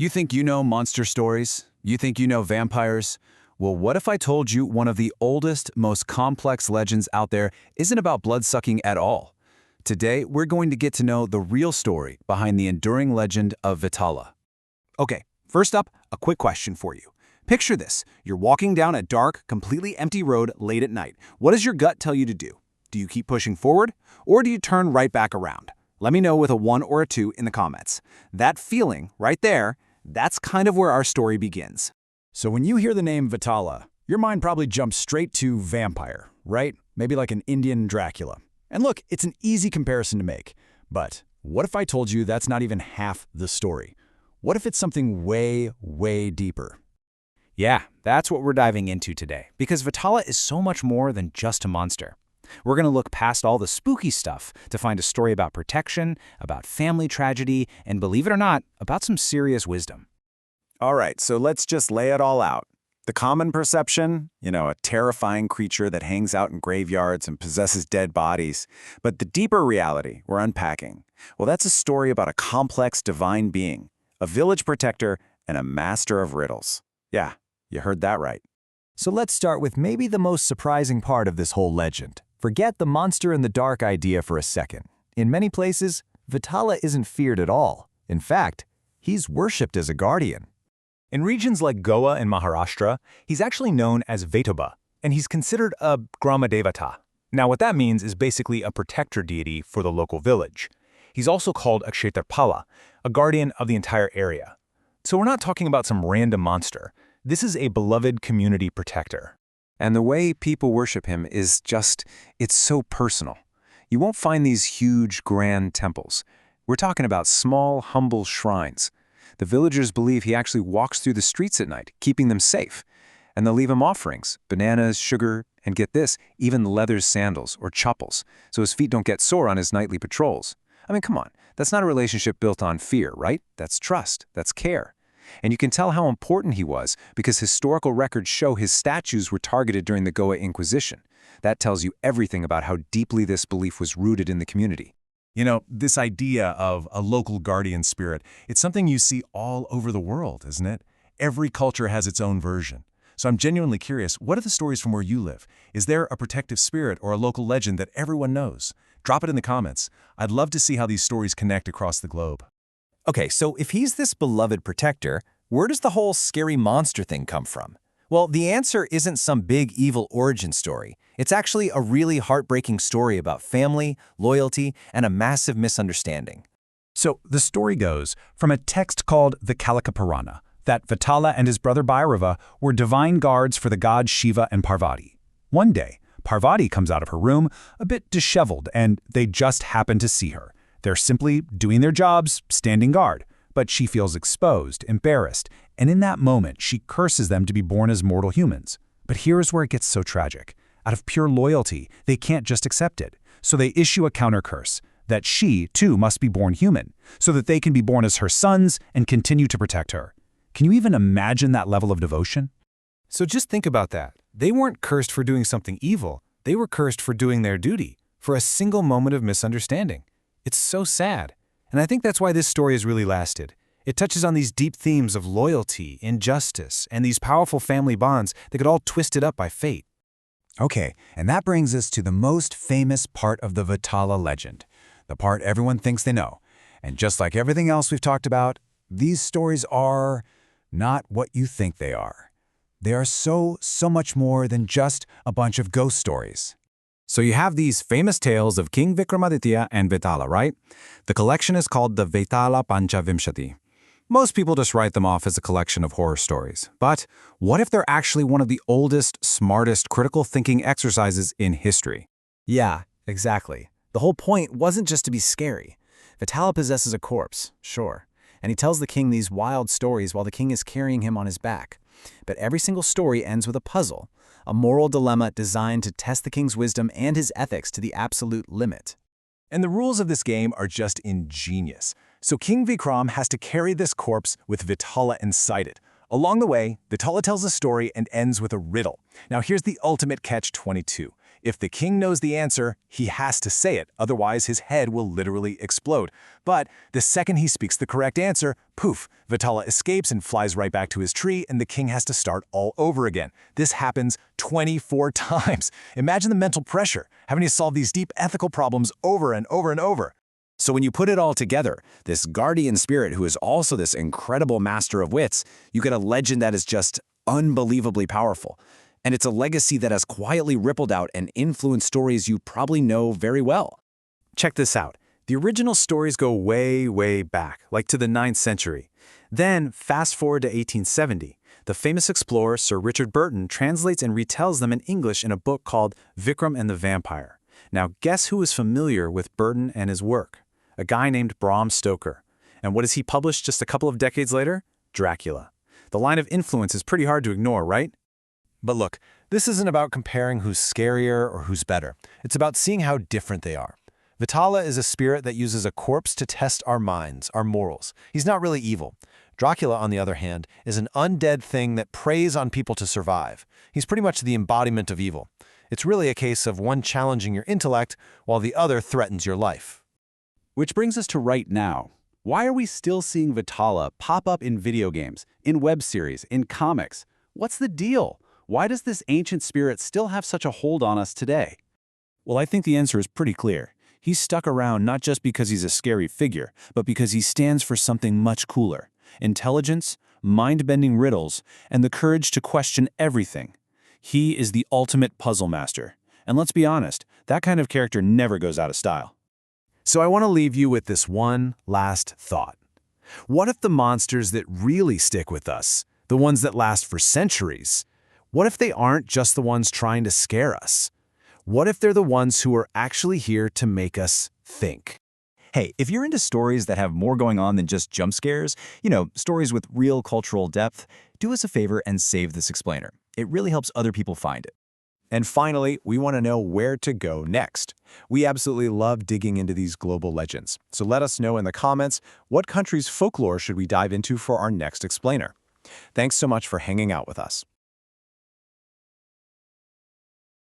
You think you know monster stories? You think you know vampires? Well, what if I told you one of the oldest, most complex legends out there isn't about blood-sucking at all? Today, we're going to get to know the real story behind the enduring legend of Vetala. Okay, first up, a quick question for you. Picture this. You're walking down a dark, completely empty road late at night. What does your gut tell you to do? Do you keep pushing forward, or do you turn right back around? Let me know with a 1 or a 2 in the comments. That feeling, right there, that's kind of where our story begins. So when you hear the name Vetala, your mind probably jumps straight to vampire, right? Maybe like an Indian Dracula. And look, it's an easy comparison to make. But what if I told you that's not even half the story? What if it's something way, way deeper? Yeah, that's what we're diving into today, because Vetala is so much more than just a monster. We're going to look past all the spooky stuff to find a story about protection, about family tragedy, and believe it or not, about some serious wisdom. All right, so let's just lay it all out. The common perception, a terrifying creature that hangs out in graveyards and possesses dead bodies. But the deeper reality we're unpacking, well, that's a story about a complex divine being, a village protector, and a master of riddles. Yeah, you heard that right. So let's start with maybe the most surprising part of this whole legend. Forget the monster in the dark idea for a second. In many places, Vetala isn't feared at all. In fact, he's worshipped as a guardian. In regions like Goa and Maharashtra, he's actually known as Vetoba, and he's considered a Gramadevata. Now what that means is basically a protector deity for the local village. He's also called a Kshetrapala, a guardian of the entire area. So we're not talking about some random monster. This is a beloved community protector. And the way people worship him is it's so personal. You won't find these huge, grand temples. We're talking about small, humble shrines. The villagers believe he actually walks through the streets at night, keeping them safe. And they'll leave him offerings, bananas, sugar, and get this, even leather sandals or chappals, so his feet don't get sore on his nightly patrols. I mean, come on, that's not a relationship built on fear, right? That's trust, that's care. And you can tell how important he was because historical records show his statues were targeted during the Goa Inquisition. That tells you everything about how deeply this belief was rooted in the community. This idea of a local guardian spirit, it's something you see all over the world, isn't it? Every culture has its own version. So I'm genuinely curious, what are the stories from where you live? Is there a protective spirit or a local legend that everyone knows? Drop it in the comments. I'd love to see how these stories connect across the globe. Okay, so if he's this beloved protector, where does the whole scary monster thing come from? Well, the answer isn't some big evil origin story. It's actually a really heartbreaking story about family, loyalty, and a massive misunderstanding. So the story goes from a text called the Kalika Purana, that Vetala and his brother Bhairava were divine guards for the gods Shiva and Parvati. One day, Parvati comes out of her room, a bit disheveled, and they just happen to see her. They're simply doing their jobs, standing guard. But she feels exposed, embarrassed, and in that moment, she curses them to be born as mortal humans. But here's where it gets so tragic. Out of pure loyalty, they can't just accept it. So they issue a counter-curse, that she, too, must be born human, so that they can be born as her sons and continue to protect her. Can you even imagine that level of devotion? So just think about that. They weren't cursed for doing something evil. They were cursed for doing their duty, for a single moment of misunderstanding. It's so sad. And I think that's why this story has really lasted. It touches on these deep themes of loyalty, injustice, and these powerful family bonds that get all twisted up by fate. Okay, and that brings us to the most famous part of the Vetala legend, the part everyone thinks they know. And just like everything else we've talked about, these stories are not what you think they are. They are so much more than just a bunch of ghost stories. So you have these famous tales of King Vikramaditya and Vetala, right? The collection is called the Vetala Panchavimshati. Most people just write them off as a collection of horror stories. But what if they're actually one of the oldest, smartest critical thinking exercises in history? Yeah, exactly. The whole point wasn't just to be scary. Vetala possesses a corpse, sure, and he tells the king these wild stories while the king is carrying him on his back. But every single story ends with a puzzle, a moral dilemma designed to test the king's wisdom and his ethics to the absolute limit. And the rules of this game are just ingenious. So King Vikram has to carry this corpse with Vetala inside it. Along the way, Vetala tells a story and ends with a riddle. Now here's the ultimate catch-22. If the king knows the answer, he has to say it, otherwise his head will literally explode. But the second he speaks the correct answer, poof, Vetala escapes and flies right back to his tree, and the king has to start all over again. This happens 24 times. Imagine the mental pressure, having to solve these deep ethical problems over and over and over. So when you put it all together, this guardian spirit who is also this incredible master of wits, you get a legend that is just unbelievably powerful. And it's a legacy that has quietly rippled out and influenced stories you probably know very well. Check this out. The original stories go way, way back, like to the 9th century. Then, fast forward to 1870. The famous explorer Sir Richard Burton translates and retells them in English in a book called Vikram and the Vampire. Now, guess who is familiar with Burton and his work? A guy named Bram Stoker. And what does he publish just a couple of decades later? Dracula. The line of influence is pretty hard to ignore, right? But look, this isn't about comparing who's scarier or who's better. It's about seeing how different they are. Vetala is a spirit that uses a corpse to test our minds, our morals. He's not really evil. Dracula, on the other hand, is an undead thing that preys on people to survive. He's pretty much the embodiment of evil. It's really a case of one challenging your intellect while the other threatens your life. Which brings us to right now. Why are we still seeing Vetala pop up in video games, in web series, in comics? What's the deal? Why does this ancient spirit still have such a hold on us today? Well, I think the answer is pretty clear. He's stuck around not just because he's a scary figure, but because he stands for something much cooler: intelligence, mind-bending riddles, and the courage to question everything. He is the ultimate puzzle master. And let's be honest, that kind of character never goes out of style. So I want to leave you with this one last thought. What if the monsters that really stick with us, the ones that last for centuries, what if they aren't just the ones trying to scare us? What if they're the ones who are actually here to make us think? Hey, if you're into stories that have more going on than just jump scares, stories with real cultural depth, do us a favor and save this explainer. It really helps other people find it. And finally, we want to know where to go next. We absolutely love digging into these global legends. So let us know in the comments, what country's folklore should we dive into for our next explainer? Thanks so much for hanging out with us.